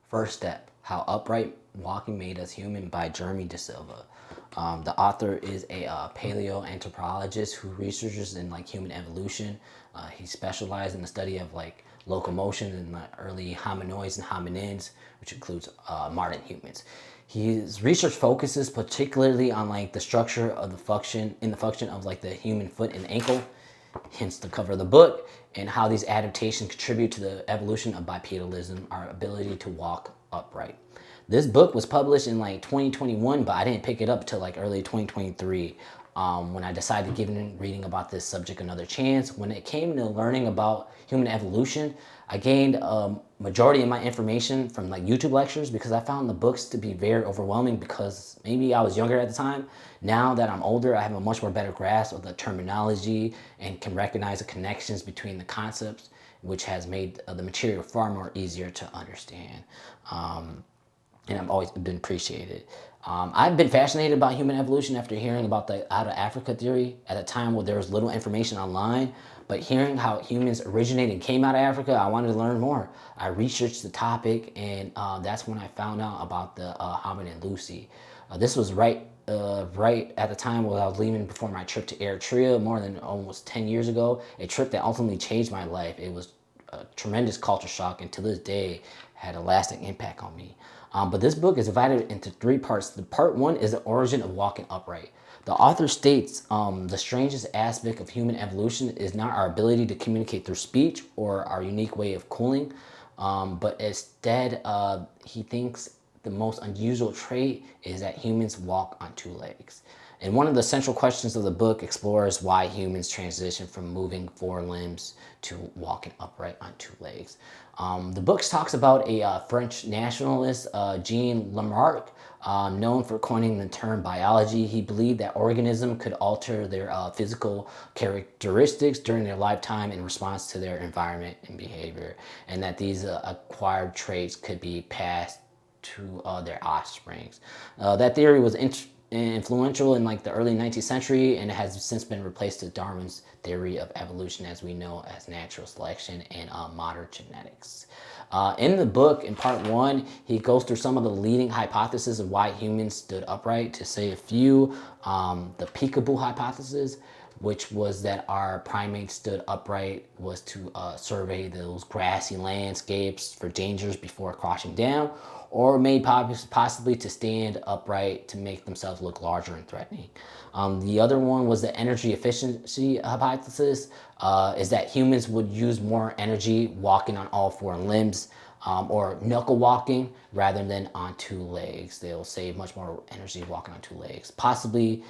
First Step: How Upright Walking Made Us Human by Jeremy De Silva. The author is a paleoanthropologist who researches in like human evolution. He specialized in the study of like locomotion in the early hominoids and hominins, which includes modern humans. His research focuses particularly on like the structure of the function of like the human foot and ankle, hence the cover of the book, and how these adaptations contribute to the evolution of bipedalism, our ability to walk upright. This book was published in like 2021, but I didn't pick it up till like early 2023 when I decided to give reading about this subject another chance. When it came to learning about human evolution, I gained a majority of my information from like YouTube lectures because I found the books to be very overwhelming because maybe I was younger at the time. Now that I'm older, I have a much more better grasp of the terminology and can recognize the connections between the concepts, which has made the material far more easier to understand. And I've always been appreciated. I've been fascinated about human evolution after hearing about the out of Africa theory at a time where there was little information online. But hearing how humans originated and came out of Africa, I wanted to learn more. I researched the topic, and that's when I found out about the hominin Lucy. This was right at the time when I was leaving before my trip to Eritrea more than almost 10 years ago, a trip that ultimately changed my life. It was a tremendous culture shock, and to this day had a lasting impact on me. But this book is divided into three parts. The part one is the origin of walking upright. The author states the strangest aspect of human evolution is not our ability to communicate through speech or our unique way of cooling, but instead he thinks the most unusual trait is that humans walk on two legs. And one of the central questions of the book explores why humans transition from moving four limbs to walking upright on two legs. The book talks about a French nationalist, Jean Lamarck, known for coining the term biology. He believed that organisms could alter their physical characteristics during their lifetime in response to their environment and behavior, and that these acquired traits could be passed to their offsprings. That theory was influential in like the early 19th century and has since been replaced with Darwin's theory of evolution as we know as natural selection and modern genetics. In the book, in part one, he goes through some of the leading hypotheses of why humans stood upright. To say a few, the peekaboo hypothesis, which was that our primates stood upright, was to survey those grassy landscapes for dangers before crouching down, or made possibly to stand upright to make themselves look larger and threatening. The other one was the energy efficiency hypothesis, is that humans would use more energy walking on all four limbs, or knuckle walking rather than on two legs. They'll save much more energy walking on two legs, possibly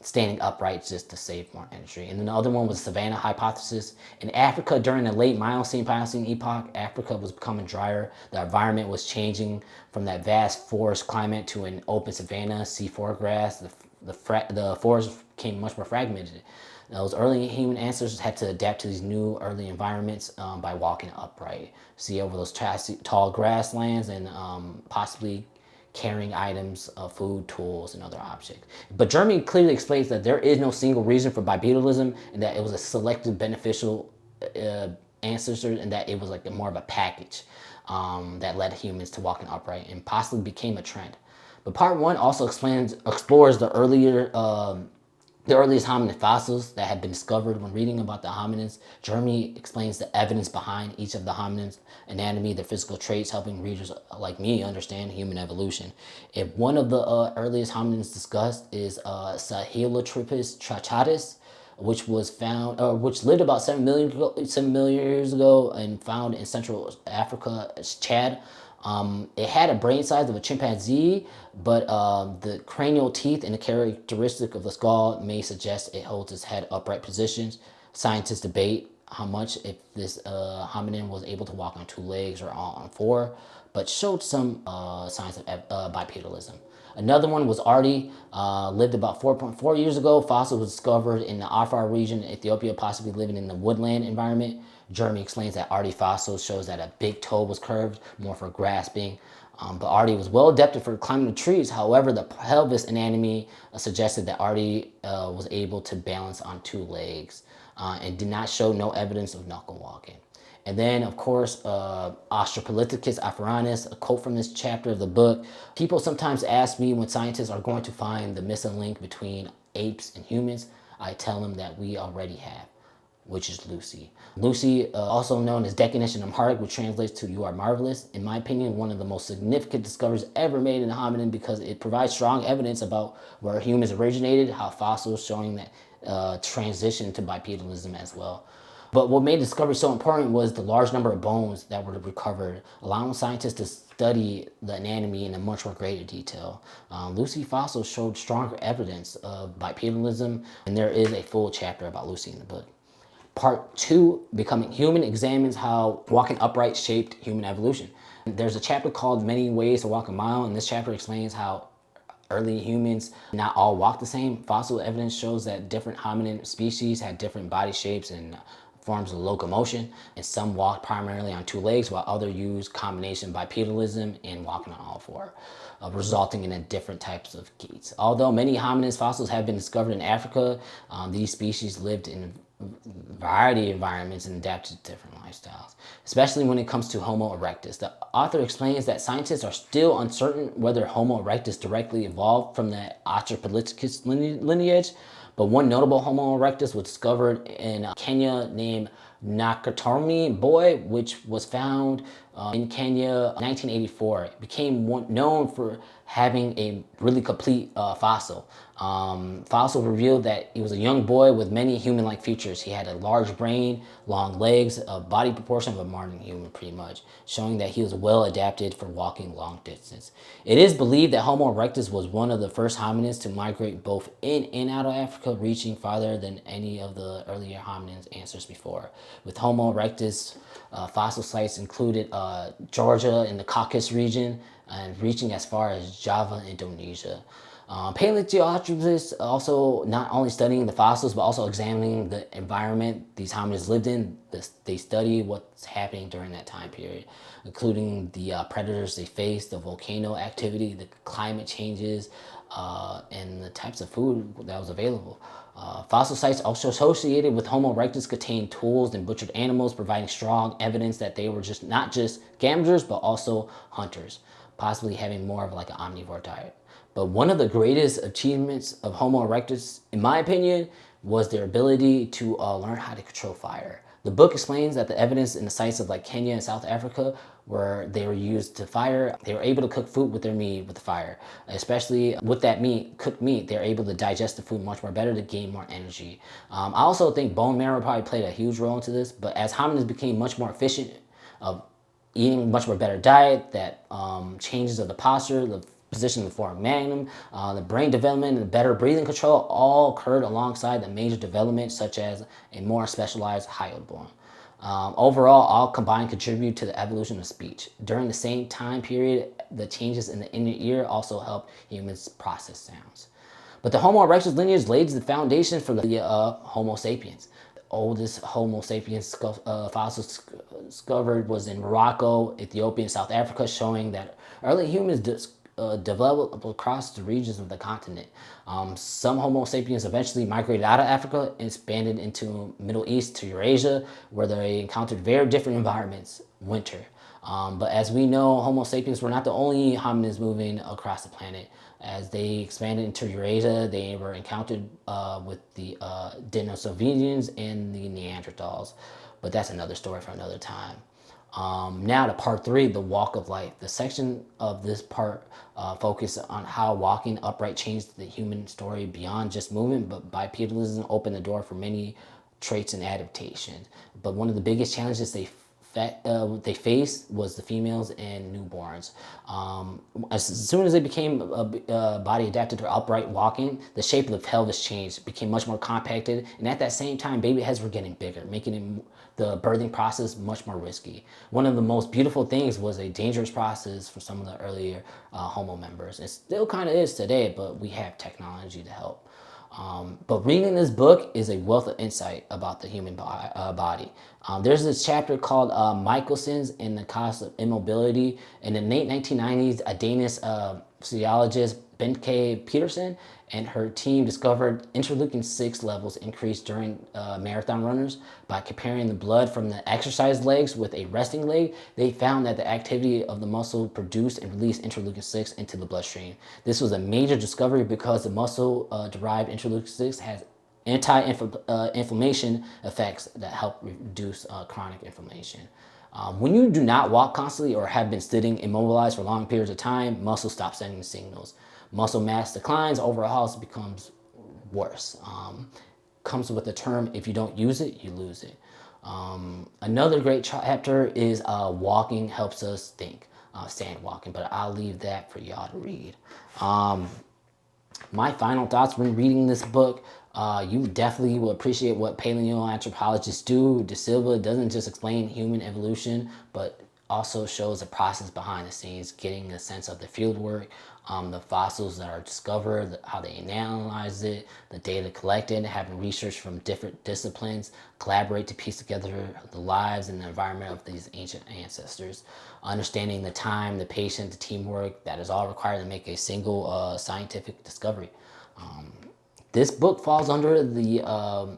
standing upright just to save more energy. And then the other one was Savannah hypothesis. In Africa during the late Miocene epoch, Africa was becoming drier. The environment was changing from that vast forest climate to an open savanna, C4 grass. The forest became much more fragmented. Those early human ancestors had to adapt to these new early environments by walking upright. See over those tall grasslands and possibly carrying items of food, tools, and other objects. But Jeremy clearly explains that there is no single reason for bipedalism and that it was a selective beneficial ancestor and that it was like more of a package that led humans to walking upright and possibly became a trend. But part one also explores the earliest hominid fossils that have been discovered. When reading about the hominids, Jeremy explains the evidence behind each of the hominids' anatomy, their physical traits, helping readers like me understand human evolution. If one of the earliest hominids discussed is Sahelanthropus tractatus, which lived about 7 million years ago and found in Central Africa, Chad. It had a brain size of a chimpanzee, but the cranial teeth and the characteristic of the skull may suggest it holds its head upright positions. Scientists debate how much if this hominin was able to walk on two legs or on four, but showed some signs of bipedalism. Another one was Ardi, lived about 4.4 years ago. Fossil was discovered in the Afar region, Ethiopia, possibly living in the woodland environment. Jeremy explains that Ardi fossil shows that a big toe was curved, more for grasping. But Ardi was well adapted for climbing the trees. However, the pelvis anatomy suggested that Ardi was able to balance on two legs and did not show no evidence of knuckle walking. And then, of course, Australopithecus afarensis, a quote from this chapter of the book. People sometimes ask me when scientists are going to find the missing link between apes and humans. I tell them that we already have, which is Lucy. Lucy, also known as Decanish in Amharic, which translates to "you are marvelous." In my opinion, one of the most significant discoveries ever made in the hominin because it provides strong evidence about where humans originated, how fossils showing that transition to bipedalism as well. But what made the discovery so important was the large number of bones that were recovered, allowing scientists to study the anatomy in a much more greater detail. Lucy fossils showed stronger evidence of bipedalism, and there is a full chapter about Lucy in the book. Part 2, Becoming Human, examines how walking upright shaped human evolution. There's a chapter called Many Ways to Walk a Mile, and this chapter explains how early humans not all walk the same. Fossil evidence shows that different hominin species had different body shapes and forms of locomotion, and some walked primarily on two legs while others used combination bipedalism and walking on all four, resulting in different types of gaits. Although many hominid fossils have been discovered in Africa, these species lived in a variety of environments and adapted to different lifestyles, especially when it comes to Homo erectus. The author explains that scientists are still uncertain whether Homo erectus directly evolved from the Australopithecus lineage, but one notable Homo erectus was discovered in Kenya named Nakatomi Boy, which was found in Kenya in 1984. It became known for having a really complete fossil. Fossil revealed that he was a young boy with many human-like features. He had a large brain, long legs, a body proportion of a modern human pretty much, showing that he was well adapted for walking long distance. It is believed that Homo erectus was one of the first hominids to migrate both in and out of Africa, reaching farther than any of the earlier hominins ancestors before. With Homo erectus, fossil sites included Georgia in the Caucasus region and reaching as far as Java, Indonesia. Paleontologists also not only studying the fossils but also examining the environment these hominids lived in. They study what's happening during that time period, including the predators they faced, the volcano activity, the climate changes, and the types of food that was available. Fossil sites also associated with Homo erectus contain tools and butchered animals, providing strong evidence that they were not just scavengers but also hunters, possibly having more of like an omnivore diet. But one of the greatest achievements of Homo erectus, in my opinion, was their ability to learn how to control fire. The book explains that the evidence in the sites of like Kenya and South Africa where they were used to fire, they were able to cook food with their meat with the fire. Especially with that meat, cooked meat, they're able to digest the food much more better to gain more energy. I also think bone marrow probably played a huge role into this, but as hominids became much more efficient of eating much more better diet, that changes of the posture, the position of the foramen magnum, the brain development, and better breathing control all occurred alongside the major developments such as a more specialized hyoid bone. Overall, all combined contribute to the evolution of speech. During the same time period, the changes in the inner ear also help humans process sounds. But the Homo erectus lineage laid the foundation for the Homo sapiens. The oldest Homo sapiens fossils discovered was in Morocco, Ethiopia, and South Africa, showing that early humans developed across the regions of the continent. Some Homo sapiens eventually migrated out of Africa and expanded into Middle East to Eurasia, where they encountered very different environments, winter. But as we know, Homo sapiens were not the only hominids moving across the planet. As they expanded into Eurasia, they were encountered with the Denisovans and the Neanderthals. But that's another story for another time. Now to part 3, the walk of life. The section of this part focus on how walking upright changed the human story beyond just movement, but bipedalism opened the door for many traits and adaptations. But one of the biggest challenges they faced was the females and newborns. As soon as they became body adapted to upright walking, the shape of the pelvis changed, became much more compacted, and at that same time, baby heads were getting bigger, making the birthing process much more risky. One of the most beautiful things was a dangerous process for some of the earlier Homo members. It still kind of is today, but we have technology to help. But reading this book is a wealth of insight about the human body. There's this chapter called Michelson's and the Cost of Immobility. In the late 1990s, a Danish physiologist Benkei Peterson and her team discovered interleukin 6 levels increased during marathon runners. By comparing the blood from the exercise legs with a resting leg, they found that the activity of the muscle produced and released interleukin 6 into the bloodstream. This was a major discovery because the muscle derived interleukin 6 has anti-inflammation effects that help reduce chronic inflammation. When you do not walk constantly or have been sitting immobilized for long periods of time, muscles stop sending signals. Muscle mass declines, overall health becomes worse. Comes with the term, if you don't use it, you lose it. Another great chapter is walking helps us think, stand walking, but I'll leave that for y'all to read. My final thoughts when reading this book, you definitely will appreciate what paleoanthropologists do. De Silva doesn't just explain human evolution, but also shows the process behind the scenes, getting a sense of the field work, the fossils that are discovered, how they analyze it, the data collected, having research from different disciplines, collaborate to piece together the lives and the environment of these ancient ancestors, understanding the time, the patience, the teamwork that is all required to make a single scientific discovery. This book falls under the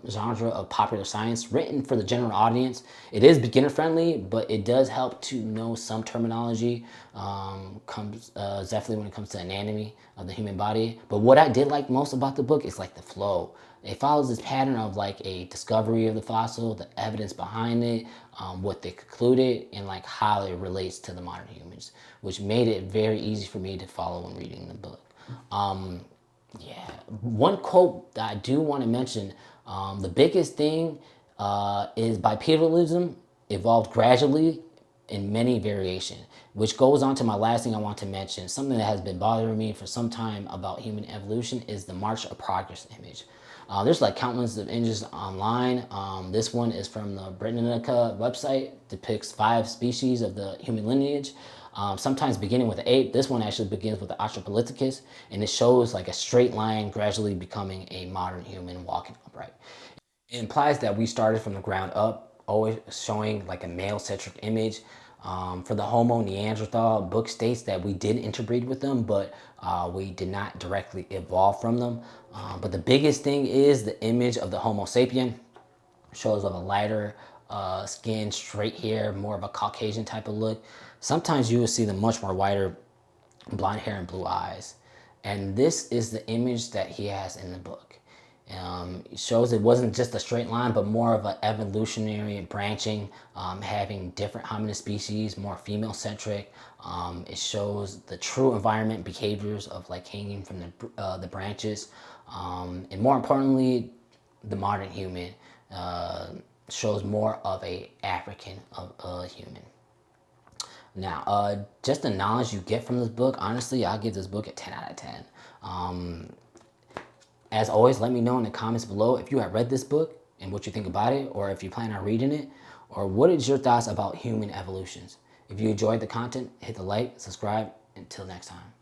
genre of popular science, written for the general audience. It is beginner friendly, but it does help to know some terminology. Definitely when it comes to anatomy of the human body. But what I did like most about the book is like the flow. It follows this pattern of like a discovery of the fossil, the evidence behind it, what they concluded, and like how it relates to the modern humans, which made it very easy for me to follow when reading the book. Yeah, one quote that I do want to mention, the biggest thing is bipedalism evolved gradually in many variations, which goes on to my last thing I want to mention. Something that has been bothering me for some time about human evolution is the March of Progress image. There's like countless of images online. This one is from the Britannica website, depicts 5 species of the human lineage. Sometimes beginning with the ape. This one actually begins with the Australopithecus, and it shows like a straight line gradually becoming a modern human walking upright. It implies that we started from the ground up, always showing like a male-centric image. For the Homo Neanderthal, book states that we did interbreed with them, but we did not directly evolve from them. But the biggest thing is the image of the Homo sapien shows of a lighter skin, straight hair, more of a Caucasian type of look. Sometimes you will see the much more whiter blonde hair and blue eyes. And this is the image that he has in the book. It shows it wasn't just a straight line, but more of an evolutionary branching, having different hominid species, more female-centric. It shows the true environment behaviors of like hanging from the branches. And more importantly, the modern human shows more of a African of a human. Now, just the knowledge you get from this book, honestly, I'll give this book a 10 out of 10. As always, let me know in the comments below if you have read this book and what you think about it, or if you plan on reading it, or what is your thoughts about human evolutions. If you enjoyed the content, hit the like, subscribe. Until next time.